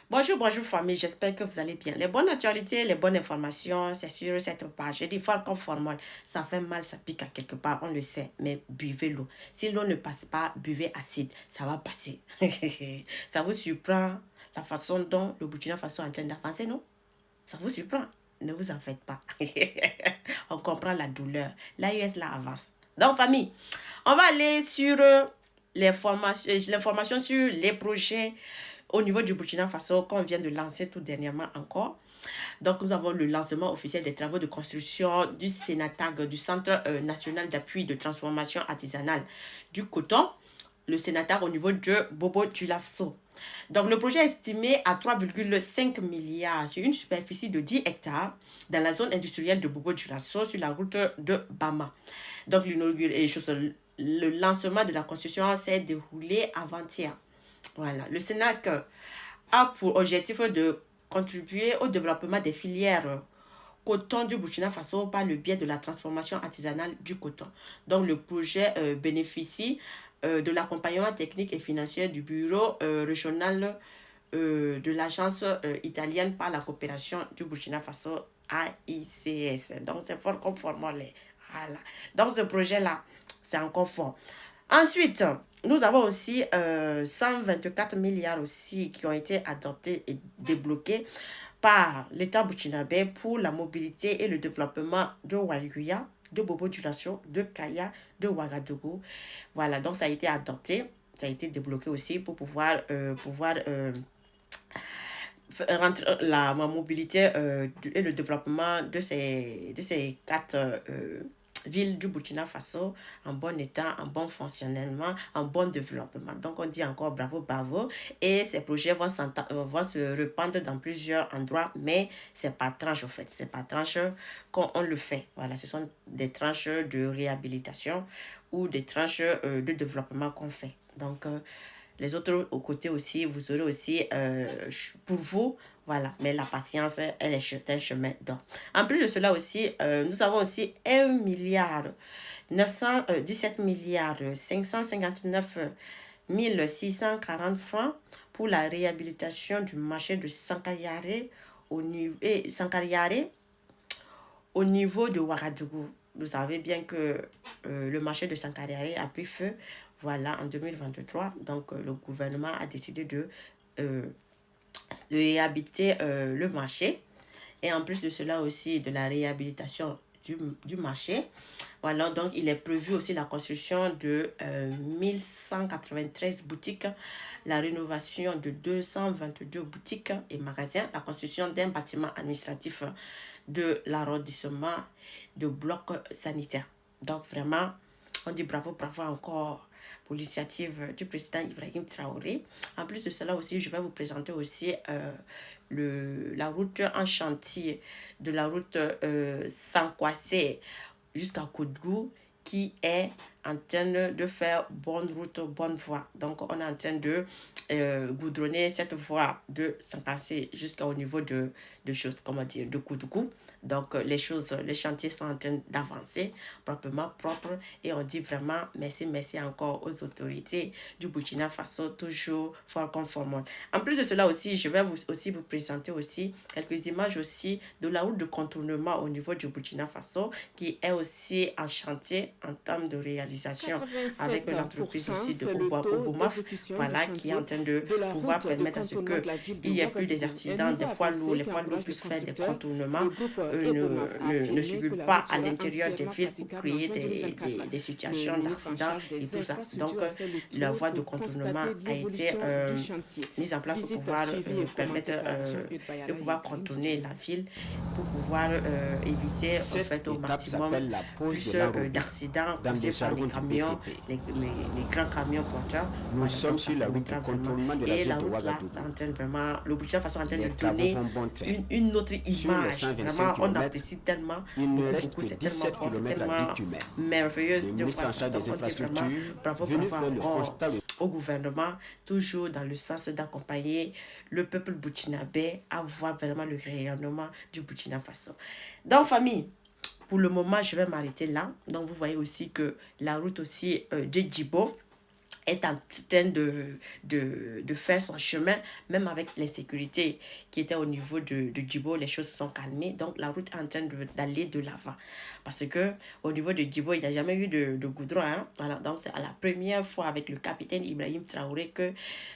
Bonjour, bonjour famille, j'espère que vous allez bien. Les bonnes actualités, les bonnes informations, c'est sur cette page. Je dis fort comme formol, ça fait mal, ça pique à quelque part, on le sait, mais buvez l'eau. Si l'eau ne passe pas, buvez acide, ça va passer. Ça vous surprend la façon dont le Burkina Faso est en train d'avancer, non? Ça vous surprend? Ne vous en faites pas. On comprend la douleur. L'AUS là avance. Donc famille, on va aller sur l'information sur les projets au niveau du Burkina Faso qu'on vient de lancer tout dernièrement encore. Donc, nous avons le lancement officiel des travaux de construction du Sénatag, du Centre national d'appui de transformation artisanale du coton, le Sénatag au niveau de Bobo Dioulasso. Donc, le projet est estimé à 3,5 milliards sur une superficie de 10 hectares dans la zone industrielle de Bobo Dioulasso sur la route de Bama. Donc, le lancement de la construction s'est déroulé avant-hier. Voilà. Le Sénac a pour objectif de contribuer au développement des filières coton du Burkina Faso par le biais de la transformation artisanale du coton. Donc, le projet bénéficie de l'accompagnement technique et financier du bureau régional de l'agence italienne par la coopération du Burkina Faso AICS. Donc, c'est fort conforme. Voilà. Donc, ce projet-là, c'est encore fort. Ensuite, nous avons aussi 124 milliards aussi qui ont été adoptés et débloqués par l'État burkinabé pour la mobilité et le développement de Waliguya, de Bobo Dioulasso, de Kaya, de Ouagadougou. Voilà, donc ça a été adopté, ça a été débloqué aussi pour pouvoir rentrer la mobilité et le développement de ces quatre ville du Burkina Faso en bon état, en bon fonctionnement, en bon développement. Donc, on dit encore bravo, bravo. Et ces projets vont se répandre dans plusieurs endroits, mais c'est par tranche, en fait. C'est par tranche qu'on le fait. Voilà, ce sont des tranches de réhabilitation ou des tranches de développement qu'on fait. Donc, les autres au côté aussi, vous aurez aussi pour vous, voilà. Mais la patience, elle est un chemin d'or. En plus de cela aussi, nous avons aussi 1 milliard 917 milliards 559 640 francs pour la réhabilitation du marché de Sankayare au niveau de Ouagadougou. Vous savez bien que le marché de Sankayare a pris feu, voilà, en 2023. Donc, le gouvernement a décidé de réhabiliter le marché. Et en plus de cela aussi, de la réhabilitation du marché. Voilà, donc il est prévu aussi la construction de 1193 boutiques, la rénovation de 222 boutiques et magasins, la construction d'un bâtiment administratif de l'arrondissement de blocs sanitaires. Donc vraiment, on dit bravo, bravo encore pour l'initiative du président Ibrahim Traoré. En plus de cela aussi, je vais vous présenter aussi la route en chantier de la route Sankwase jusqu'à Koudgou qui est en train de faire bonne route, bonne voie. Donc, on est en train de goudronner cette voie de Sankwase jusqu'au niveau de choses, comment dire, de Koudgou. Donc, les chantiers sont en train d'avancer proprement, propre. Et on dit vraiment merci, merci encore aux autorités du Burkina Faso, toujours fort conforme. En plus de cela aussi, je vais vous présenter aussi quelques images aussi de la route de contournement au niveau du Burkina Faso qui est aussi en chantier en termes de réalisation avec une entreprise aussi de Obomaf, voilà, qui est en train de pouvoir permettre à ce qu'il n'y ait plus des accidents, des poids lourds, les poids lourds puissent faire des contournements, ne circulent pas à l'intérieur des villes pour créer des situations d'accidents et tout ça. Donc, la voie de contournement a été mise en place pour pouvoir permettre de pouvoir contourner la ville, pour pouvoir éviter en fait au maximum plus d'accidents causés par les camions, les grands camions porteurs. Nous sommes sur la route du contournement de la ville de Ouagadougou. Le Burkina Faso est en train de donner une autre image. Vraiment, on apprécie tellement. Il ne reste Beaucoup, que c'est 17 tellement fort, km tellement à bitumen. merveilleux Le de ministre voir en ça. charge Donc, des on dit vraiment infrastructures bravo, venu bravo faire le encore constat. au gouvernement, toujours dans le sens d'accompagner le peuple burkinabé à voir vraiment le rayonnement du Burkina Faso. Donc, famille, pour le moment, je vais m'arrêter là. Donc, vous voyez aussi que la route aussi de Djibo est en train de faire son chemin, même avec l'insécurité qui était au niveau de Djibo, les choses se sont calmées. Donc, la route est en train d'aller de l'avant. Parce que au niveau de Djibo, il n'y a jamais eu de goudron. Hein? Voilà, donc, c'est à la première fois avec le capitaine Ibrahim Traoré que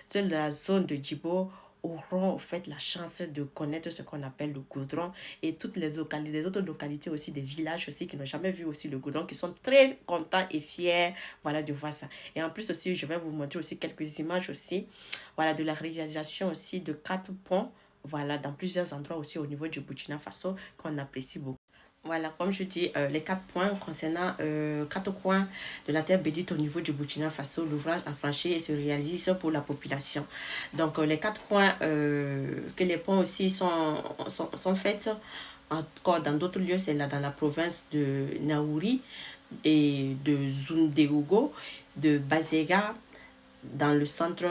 seule la zone de Djibo auront en fait la chance de connaître ce qu'on appelle le goudron, et toutes les autres localités aussi, des villages aussi qui n'ont jamais vu aussi le goudron, qui sont très contents et fiers, voilà, de voir ça. Et en plus aussi, je vais vous montrer aussi quelques images aussi, voilà, de la réalisation aussi de 4 ponts, voilà, dans plusieurs endroits aussi au niveau du Burkina Faso, qu'on apprécie beaucoup. Voilà, comme je dis, les 4 points concernant 4 coins de la terre bénite au niveau du Burkina Faso, l'ouvrage a franchi et se réalise pour la population. Donc, les 4 coins, que les ponts aussi sont faits, encore dans d'autres lieux, c'est là dans la province de Naouri et de Zundeogo, de Bazega, dans le centre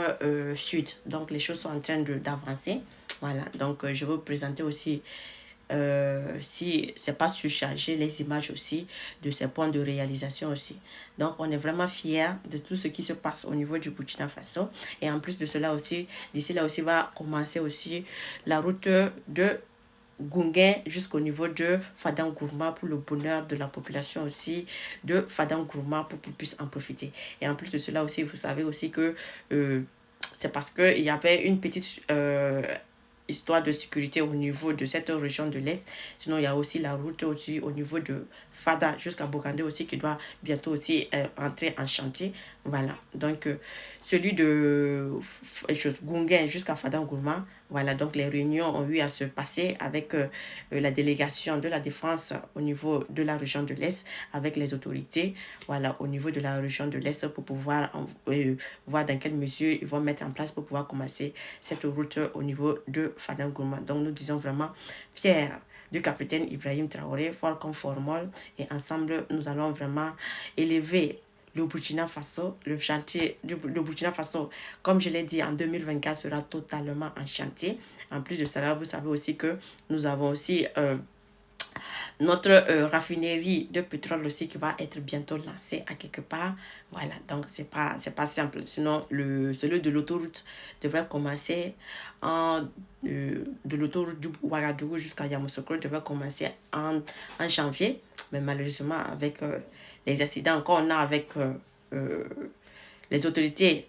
sud. Donc, les choses sont en train d'avancer. Voilà, donc je vais vous présenter aussi si c'est pas surchargé les images aussi de ces points de réalisation aussi. Donc on est vraiment fiers de tout ce qui se passe au niveau du Burkina Faso, et en plus de cela aussi, d'ici là aussi va commencer aussi la route de Gunguin jusqu'au niveau de Fadangourma pour le bonheur de la population aussi de Fadangourma, pour qu'ils puissent en profiter. Et en plus de cela aussi, vous savez aussi que c'est parce qu'il y avait une petite histoire de sécurité au niveau de cette région de l'Est. Sinon, il y a aussi la route aussi au niveau de Fada jusqu'à Bogandé aussi, qui doit bientôt aussi entrer en chantier. Voilà. Donc, celui de Gunguin jusqu'à Fadangourma, voilà. Donc, les réunions ont eu à se passer avec la délégation de la défense au niveau de la région de l'Est, avec les autorités, voilà, au niveau de la région de l'Est, pour pouvoir voir dans quelle mesure ils vont mettre en place pour pouvoir commencer cette route au niveau de Fadangourma. Donc, nous disons vraiment fiers du capitaine Ibrahim Traoré, fort comme formol, et ensemble, nous allons vraiment élever le Burkina Faso. Le chantier du Burkina Faso, comme je l'ai dit, en 2024 sera totalement en chantier. En plus de cela, vous savez aussi que nous avons aussi notre raffinerie de pétrole aussi qui va être bientôt lancée à quelque part. Voilà, donc c'est pas simple. Sinon, celui de l'autoroute devrait commencer de l'autoroute du Ouagadougou jusqu'à Yamoussoukro devrait commencer en janvier. Mais malheureusement, avec les accidents qu'on a avec les autorités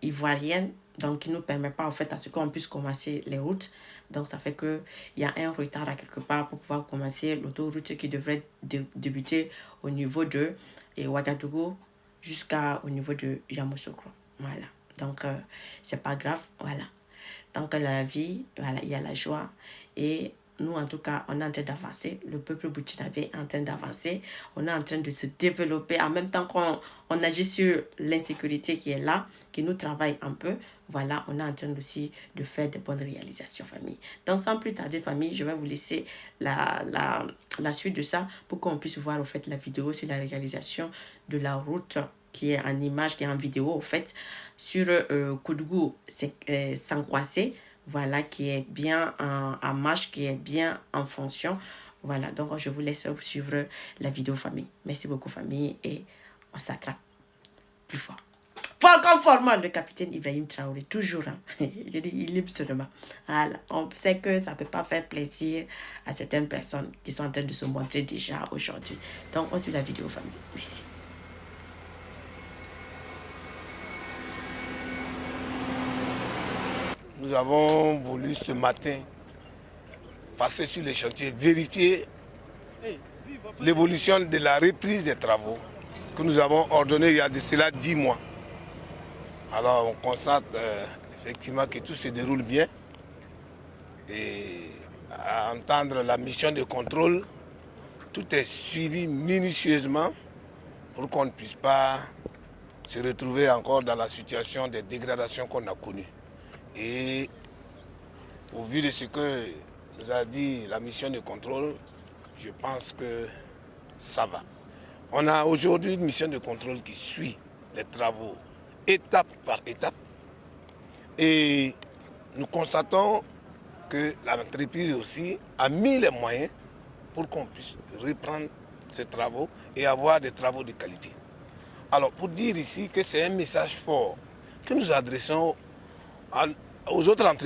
ivoiriennes, donc qui ne nous permet pas en fait à ce qu'on puisse commencer les routes. Donc ça fait qu'il y a un retard à quelque part pour pouvoir commencer l'autoroute qui devrait débuter au niveau de Ouagadougou jusqu'au niveau de Yamoussoukro. Voilà. Donc c'est pas grave. Voilà. Tant que la vie, voilà, il y a la joie. Et nous, en tout cas, on est en train d'avancer. Le peuple burkinabé est en train d'avancer. On est en train de se développer. En même temps qu'on agit sur l'insécurité qui est là, qui nous travaille un peu. Voilà, on est en train aussi de faire de bonnes réalisations, famille. Donc, sans plus tarder, famille, je vais vous laisser la suite de ça pour qu'on puisse voir, au fait, la vidéo sur la réalisation de la route qui est en image, qui est en vidéo, au fait, sur Koudougou Sankwase, voilà, qui est bien en marche, qui est bien en fonction. Voilà, donc je vous laisse suivre la vidéo, famille. Merci beaucoup, famille, et on s'attrape plus fort. Fort comme format, le capitaine Ibrahim Traoré, toujours. Hein. Je dis, il libre seulement. Voilà, on sait que ça ne peut pas faire plaisir à certaines personnes qui sont en train de se montrer déjà aujourd'hui. Donc, on suit la vidéo, famille. Merci. Nous avons voulu ce matin passer sur les chantiers, vérifier l'évolution de la reprise des travaux que nous avons ordonnés il y a de cela 10 mois. Alors on constate effectivement que tout se déroule bien, et à entendre la mission de contrôle, tout est suivi minutieusement pour qu'on ne puisse pas se retrouver encore dans la situation de dégradation qu'on a connue. Et au vu de ce que nous a dit la mission de contrôle, je pense que ça va. On a aujourd'hui une mission de contrôle qui suit les travaux étape par étape. Et nous constatons que l'entreprise aussi a mis les moyens pour qu'on puisse reprendre ces travaux et avoir des travaux de qualité. Alors, pour dire ici que c'est un message fort que nous adressons aux autres entreprises.